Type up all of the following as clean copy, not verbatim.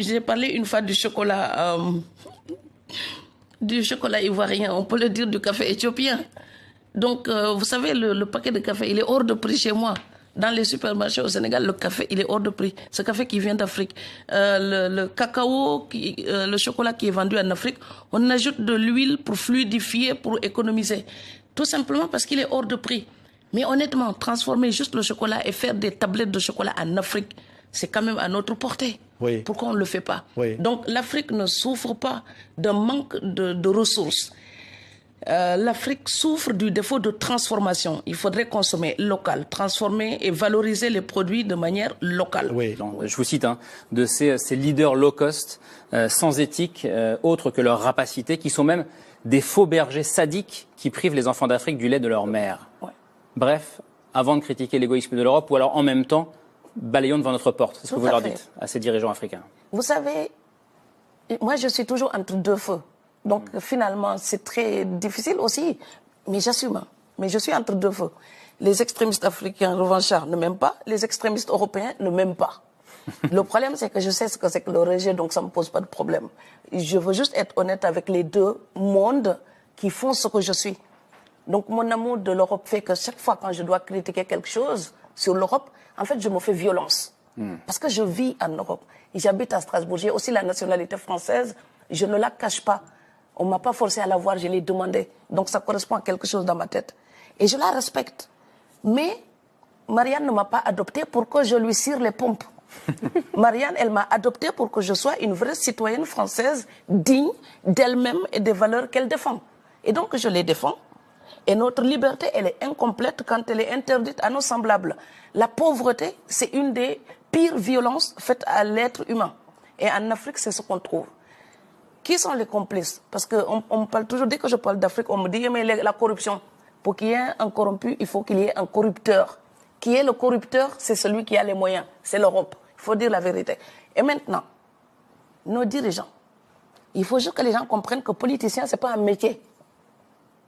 j'ai parlé une fois du chocolat ivoirien, on peut le dire du café éthiopien. Donc, vous savez, le paquet de café, il est hors de prix chez moi. Dans les supermarchés au Sénégal, le café, il est hors de prix. Ce café qui vient d'Afrique. Le cacao, le chocolat qui est vendu en Afrique, on ajoute de l'huile pour fluidifier, pour économiser. Tout simplement parce qu'il est hors de prix. Mais honnêtement, transformer juste le chocolat et faire des tablettes de chocolat en Afrique, c'est quand même à notre portée. Oui. Pourquoi on ne le fait pas? Oui. Donc l'Afrique ne souffre pas d'un manque de ressources. L'Afrique souffre du défaut de transformation. Il faudrait consommer local, transformer et valoriser les produits de manière locale. Oui. Je vous cite de ces leaders low cost, sans éthique, autres que leur rapacité, qui sont même des faux bergers sadiques qui privent les enfants d'Afrique du lait de leur mère. Ouais. Bref, avant de critiquer l'égoïsme de l'Europe, ou alors en même temps, balayons devant notre porte. C'est ce que vous leur dites à ces dirigeants africains. Vous savez, moi je suis toujours entre deux feux. Donc finalement, c'est très difficile aussi, mais j'assume. Mais je suis entre deux feux. Les extrémistes africains revanchards ne m'aiment pas, les extrémistes européens ne m'aiment pas. Le problème, c'est que je sais ce que c'est que le rejet, donc ça ne me pose pas de problème. Je veux juste être honnête avec les deux mondes qui font ce que je suis. Donc mon amour de l'Europe fait que chaque fois quand je dois critiquer quelque chose sur l'Europe, en fait, je me fais violence. Parce que je vis en Europe. J'habite à Strasbourg. J'ai aussi la nationalité française. Je ne la cache pas. On ne m'a pas forcé à la voir, je l'ai demandé. Donc ça correspond à quelque chose dans ma tête. Et je la respecte. Mais Marianne ne m'a pas adoptée pour que je lui cire les pompes. Marianne, elle m'a adoptée pour que je sois une vraie citoyenne française digne d'elle-même et des valeurs qu'elle défend. Et donc je les défends. Et notre liberté, elle est incomplète quand elle est interdite à nos semblables. La pauvreté, c'est une des pires violences faites à l'être humain. Et en Afrique, c'est ce qu'on trouve. Qui sont les complices? Parce qu'on parle toujours, dès que je parle d'Afrique, on me dit, mais la corruption. Pour qu'il y ait un corrompu, il faut qu'il y ait un corrupteur. Qui est le corrupteur? C'est celui qui a les moyens. C'est l'Europe. Il faut dire la vérité. Et maintenant, nos dirigeants, il faut juste que les gens comprennent que politicien, ce n'est pas un métier.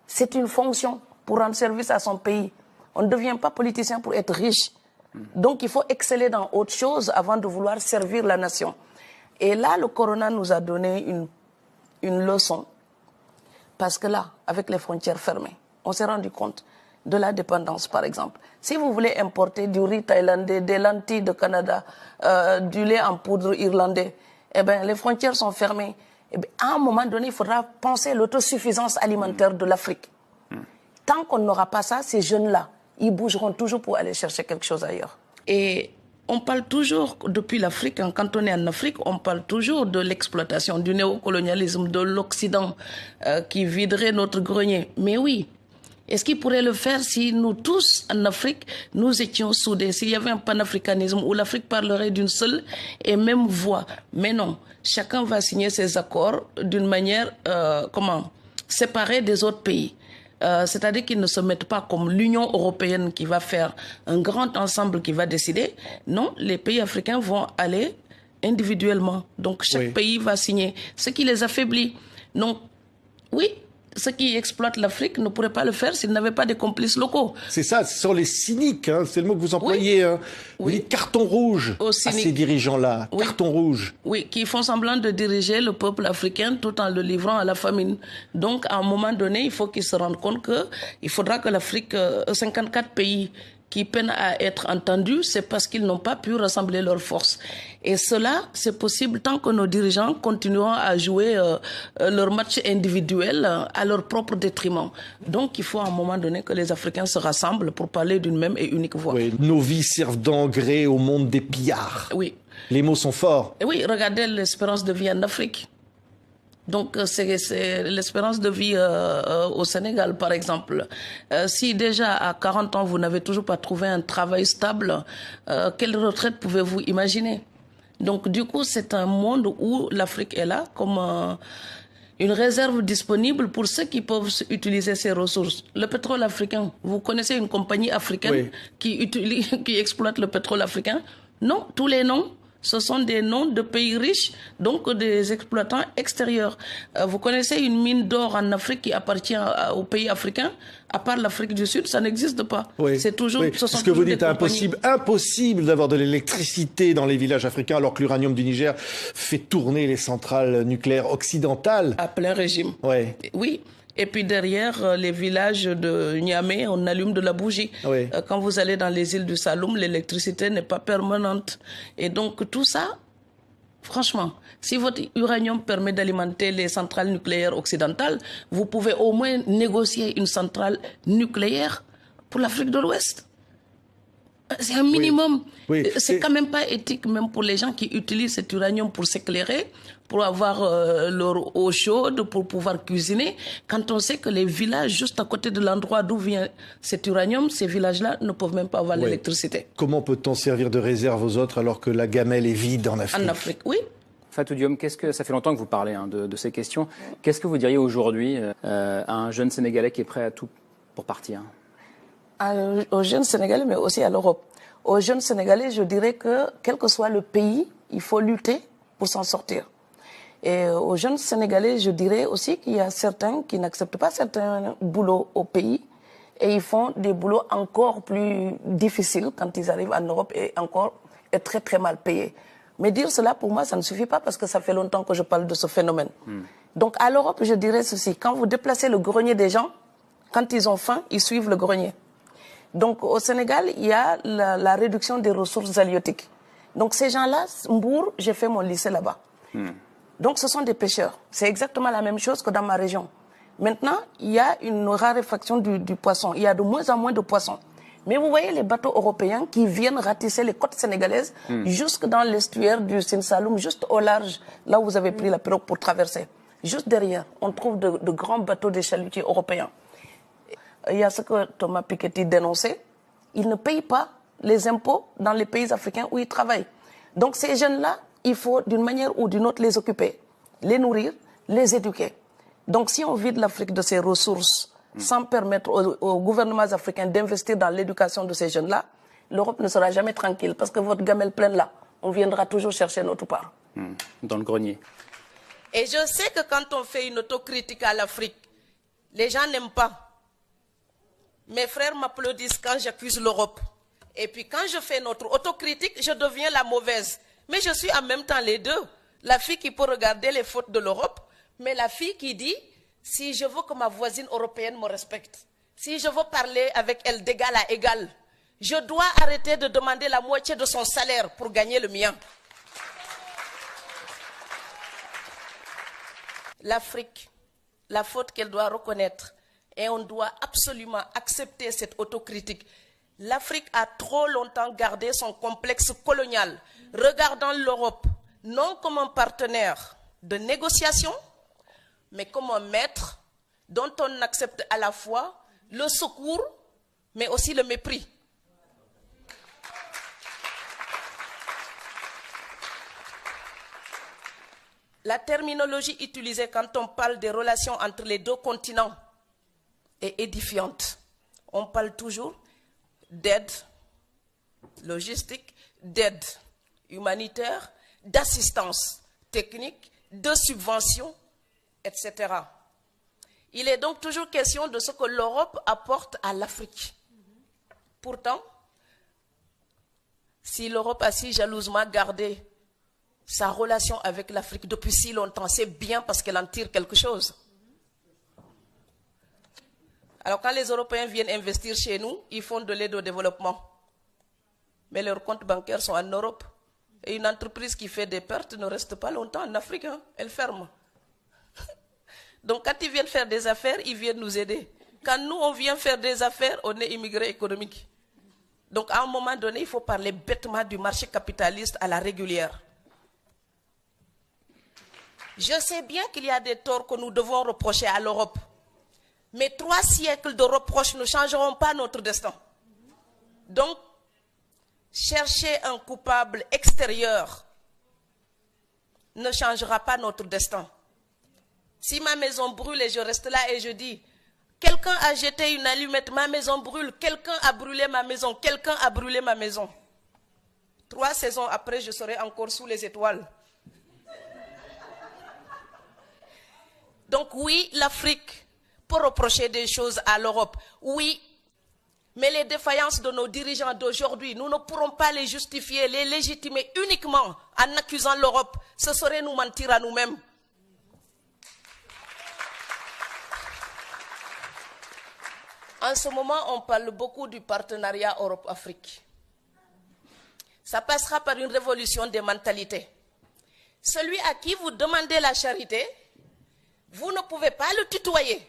C'est une fonction pour rendre service à son pays. On ne devient pas politicien pour être riche. Donc il faut exceller dans autre chose avant de vouloir servir la nation. Et là, le corona nous a donné une leçon. Parce que là, avec les frontières fermées, on s'est rendu compte de la dépendance, par exemple. Si vous voulez importer du riz thaïlandais, des lentilles de Canada, du lait en poudre irlandais, eh bien, les frontières sont fermées. Eh bien, à un moment donné, il faudra penser l'autosuffisance alimentaire de l'Afrique. Tant qu'on n'aura pas ça, ces jeunes-là, ils bougeront toujours pour aller chercher quelque chose ailleurs. Et on parle toujours, depuis l'Afrique, quand on est en Afrique, on parle toujours de l'exploitation, du néocolonialisme, de l'Occident qui viderait notre grenier. Mais oui, est-ce qu'il pourrait le faire si nous tous, en Afrique, nous étions soudés, s'il y avait un panafricanisme où l'Afrique parlerait d'une seule et même voix? Mais non, chacun va signer ses accords d'une manière, séparée des autres pays. C'est-à-dire qu'ils ne se mettent pas comme l'Union européenne qui va faire un grand ensemble qui va décider. Non, les pays africains vont aller individuellement. Donc chaque pays va signer, ce qui les affaiblit. Donc oui, ceux qui exploitent l'Afrique ne pourraient pas le faire s'ils n'avaient pas des complices locaux. C'est ça, ce sont les cyniques, c'est le mot que vous employez. Oui. Vous dites carton rouge à ces dirigeants-là, carton rouge. Oui, qui font semblant de diriger le peuple africain tout en le livrant à la famine. Donc, à un moment donné, il faut qu'ils se rendent compte qu'il faudra que l'Afrique, 54 pays qui peinent à être entendus, c'est parce qu'ils n'ont pas pu rassembler leurs forces. Et cela, c'est possible tant que nos dirigeants continueront à jouer leur match individuel à leur propre détriment. Donc, il faut à un moment donné que les Africains se rassemblent pour parler d'une même et unique voix. Oui, nos vies servent d'engrais au monde des pillards. Oui. Les mots sont forts. Et oui, regardez l'espérance de vie en Afrique. Donc, c'est l'espérance de vie au Sénégal, par exemple. Si déjà, à 40 ans, vous n'avez toujours pas trouvé un travail stable, quelle retraite pouvez-vous imaginer? Donc, du coup, c'est un monde où l'Afrique est là comme une réserve disponible pour ceux qui peuvent utiliser ces ressources. Le pétrole africain, vous connaissez une compagnie africaine qui exploite le pétrole africain? Non, tous les noms. Ce sont des noms de pays riches, donc des exploitants extérieurs. Vous connaissez une mine d'or en Afrique qui appartient aux pays africains? À part l'Afrique du Sud, ça n'existe pas. Oui. C'est toujours. Oui. Ce que vous dites, impossible d'avoir de l'électricité dans les villages africains, alors que l'uranium du Niger fait tourner les centrales nucléaires occidentales. À plein régime. Ouais. Oui. Et puis derrière les villages de Niamey, on allume de la bougie. Oui. Quand vous allez dans les îles du Saloum, l'électricité n'est pas permanente. Et donc tout ça, franchement, si votre uranium permet d'alimenter les centrales nucléaires occidentales, vous pouvez au moins négocier une centrale nucléaire pour l'Afrique de l'Ouest. C'est un minimum. Oui. Oui. C'est quand même pas éthique, même pour les gens qui utilisent cet uranium pour s'éclairer, pour avoir leur eau chaude, pour pouvoir cuisiner. Quand on sait que les villages juste à côté de l'endroit d'où vient cet uranium, ces villages-là ne peuvent même pas avoir l'électricité. Comment peut-on servir de réserve aux autres alors que la gamelle est vide en Afrique? En Afrique, oui. Fatou Diome, ça fait longtemps que vous parlez de ces questions. Qu'est-ce que vous diriez aujourd'hui à un jeune Sénégalais qui est prêt à tout pour partir? Aux jeunes Sénégalais, mais aussi à l'Europe. Aux jeunes Sénégalais, je dirais que, quel que soit le pays, il faut lutter pour s'en sortir. Et aux jeunes Sénégalais, je dirais aussi qu'il y a certains qui n'acceptent pas certains boulots au pays et ils font des boulots encore plus difficiles quand ils arrivent en Europe et encore très très mal payés. Mais dire cela, pour moi, ça ne suffit pas parce que ça fait longtemps que je parle de ce phénomène. Donc à l'Europe, je dirais ceci. Quand vous déplacez le grenier des gens, quand ils ont faim, ils suivent le grenier. Donc au Sénégal, il y a la réduction des ressources halieutiques. Donc ces gens-là, Mbour, j'ai fait mon lycée là-bas. Donc ce sont des pêcheurs. C'est exactement la même chose que dans ma région. Maintenant, il y a une raréfaction du poisson. Il y a de moins en moins de poissons. Mais vous voyez les bateaux européens qui viennent ratisser les côtes sénégalaises jusque dans l'estuaire du Sine Saloum, juste au large, là où vous avez pris la pirogue pour traverser. Juste derrière, on trouve de grands bateaux des chalutiers européens. Il y a ce que Thomas Piketty dénonçait. Ils ne payent pas les impôts dans les pays africains où ils travaillent. Donc ces jeunes-là, il faut d'une manière ou d'une autre les occuper, les nourrir, les éduquer. Donc si on vide l'Afrique de ses ressources sans permettre aux gouvernements africains d'investir dans l'éducation de ces jeunes-là, l'Europe ne sera jamais tranquille parce que votre gamelle pleine là, on viendra toujours chercher notre part. Dans le grenier. Et je sais que quand on fait une autocritique à l'Afrique, les gens n'aiment pas. Mes frères m'applaudissent quand j'accuse l'Europe. Et puis quand je fais notre autocritique, je deviens la mauvaise. Mais je suis en même temps les deux. La fille qui peut regarder les fautes de l'Europe, mais la fille qui dit, si je veux que ma voisine européenne me respecte, si je veux parler avec elle d'égal à égal, je dois arrêter de demander la moitié de son salaire pour gagner le mien. L'Afrique, la faute qu'elle doit reconnaître, et on doit absolument accepter cette autocritique. L'Afrique a trop longtemps gardé son complexe colonial, regardant l'Europe non comme un partenaire de négociation, mais comme un maître dont on accepte à la fois le secours, mais aussi le mépris. La terminologie utilisée quand on parle des relations entre les deux continents est édifiante. On parle toujours d'aide logistique, d'aide humanitaire, d'assistance technique, de subvention, etc. Il est donc toujours question de ce que l'Europe apporte à l'Afrique. Pourtant, si l'Europe a si jalousement gardé sa relation avec l'Afrique depuis si longtemps, c'est bien parce qu'elle en tire quelque chose. Alors quand les Européens viennent investir chez nous, ils font de l'aide au développement. Mais leurs comptes bancaires sont en Europe. Et une entreprise qui fait des pertes ne reste pas longtemps en Afrique, hein, elle ferme. Donc quand ils viennent faire des affaires, ils viennent nous aider. Quand nous, on vient faire des affaires, on est immigrés économiques. Donc à un moment donné, il faut parler bêtement du marché capitaliste à la régulière. Je sais bien qu'il y a des torts que nous devons reprocher à l'Europe. Mais 3 siècles de reproches ne changeront pas notre destin. Donc, chercher un coupable extérieur ne changera pas notre destin. Si ma maison brûle et je reste là et je dis, quelqu'un a jeté une allumette, ma maison brûle, quelqu'un a brûlé ma maison, quelqu'un a brûlé ma maison. 3 saisons après, je serai encore sous les étoiles. Donc oui, l'Afrique peut reprocher des choses à l'Europe. Oui, mais les défaillances de nos dirigeants d'aujourd'hui, nous ne pourrons pas les justifier, les légitimer uniquement en accusant l'Europe. Ce serait nous mentir à nous-mêmes. En ce moment, on parle beaucoup du partenariat Europe-Afrique. Ça passera par une révolution des mentalités. Celui à qui vous demandez la charité, vous ne pouvez pas le tutoyer.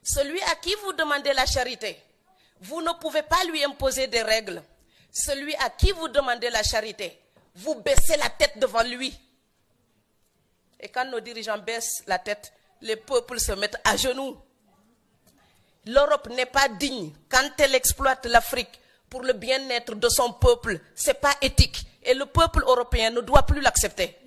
Celui à qui vous demandez la charité, vous ne pouvez pas lui imposer des règles. Celui à qui vous demandez la charité, vous baissez la tête devant lui. Et quand nos dirigeants baissent la tête, les peuples se mettent à genoux. L'Europe n'est pas digne quand elle exploite l'Afrique pour le bien-être de son peuple. Ce n'est pas éthique. Et le peuple européen ne doit plus l'accepter.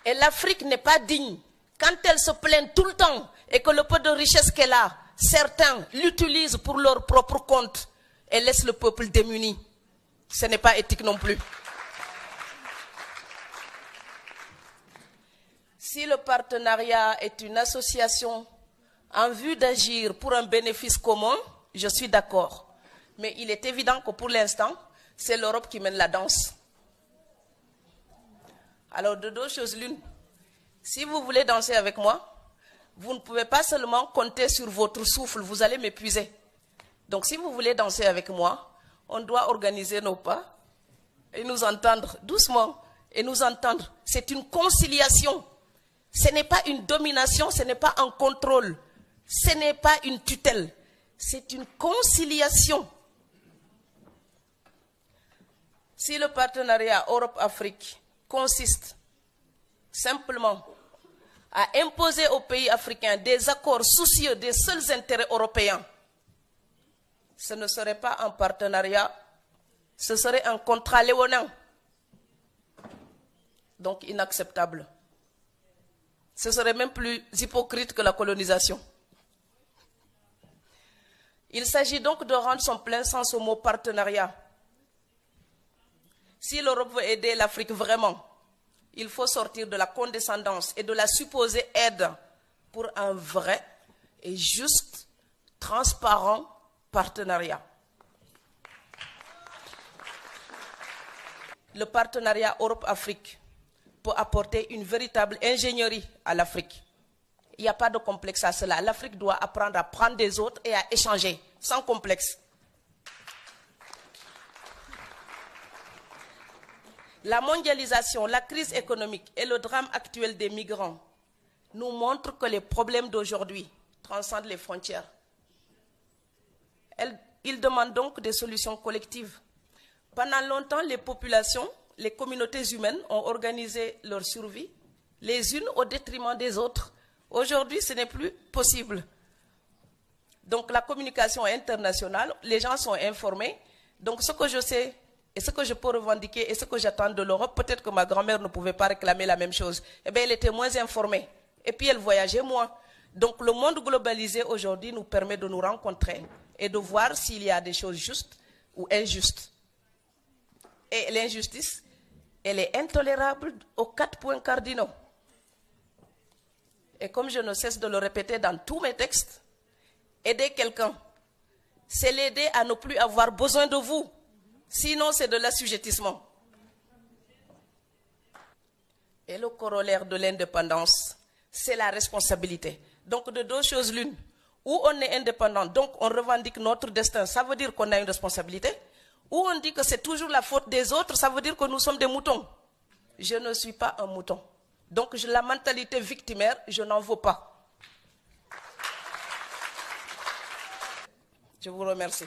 Et l'Afrique n'est pas digne quand elle se plaint tout le temps et que le peu de richesse qu'elle a, certains l'utilisent pour leur propre compte et laissent le peuple démuni. Ce n'est pas éthique non plus. Si le partenariat est une association en vue d'agir pour un bénéfice commun, je suis d'accord. Mais il est évident que pour l'instant, c'est l'Europe qui mène la danse. Alors de deux choses l'une, si vous voulez danser avec moi, vous ne pouvez pas seulement compter sur votre souffle, vous allez m'épuiser. Donc si vous voulez danser avec moi, on doit organiser nos pas et nous entendre doucement et nous entendre. C'est une conciliation. Ce n'est pas une domination, ce n'est pas un contrôle, ce n'est pas une tutelle, c'est une conciliation. Si le partenariat Europe-Afrique consiste simplement à imposer aux pays africains des accords soucieux des seuls intérêts européens, ce ne serait pas un partenariat, ce serait un contrat léonin, donc inacceptable. Ce serait même plus hypocrite que la colonisation. Il s'agit donc de rendre son plein sens au mot partenariat. Si l'Europe veut aider l'Afrique vraiment, il faut sortir de la condescendance et de la supposée aide pour un vrai et juste, transparent partenariat. Le partenariat Europe-Afrique peut apporter une véritable ingénierie à l'Afrique. Il n'y a pas de complexe à cela. L'Afrique doit apprendre à prendre des autres et à échanger, sans complexe. La mondialisation, la crise économique et le drame actuel des migrants nous montrent que les problèmes d'aujourd'hui transcendent les frontières. Ils demandent donc des solutions collectives. Pendant longtemps, les populations, les communautés humaines ont organisé leur survie, les unes au détriment des autres. Aujourd'hui, ce n'est plus possible. Donc la communication est internationale, les gens sont informés. Donc ce que je sais et ce que je peux revendiquer et ce que j'attends de l'Europe, peut-être que ma grand-mère ne pouvait pas réclamer la même chose. Eh bien, elle était moins informée. Et puis elle voyageait moins. Donc le monde globalisé aujourd'hui nous permet de nous rencontrer et de voir s'il y a des choses justes ou injustes. Et l'injustice, elle est intolérable aux 4 points cardinaux. Et comme je ne cesse de le répéter dans tous mes textes, aider quelqu'un, c'est l'aider à ne plus avoir besoin de vous. Sinon, c'est de l'assujettissement. Et le corollaire de l'indépendance, c'est la responsabilité. Donc, de deux choses l'une. Ou on est indépendant, donc on revendique notre destin, ça veut dire qu'on a une responsabilité. Ou on dit que c'est toujours la faute des autres, ça veut dire que nous sommes des moutons. Je ne suis pas un mouton. Donc la mentalité victimaire, je n'en veux pas. Je vous remercie.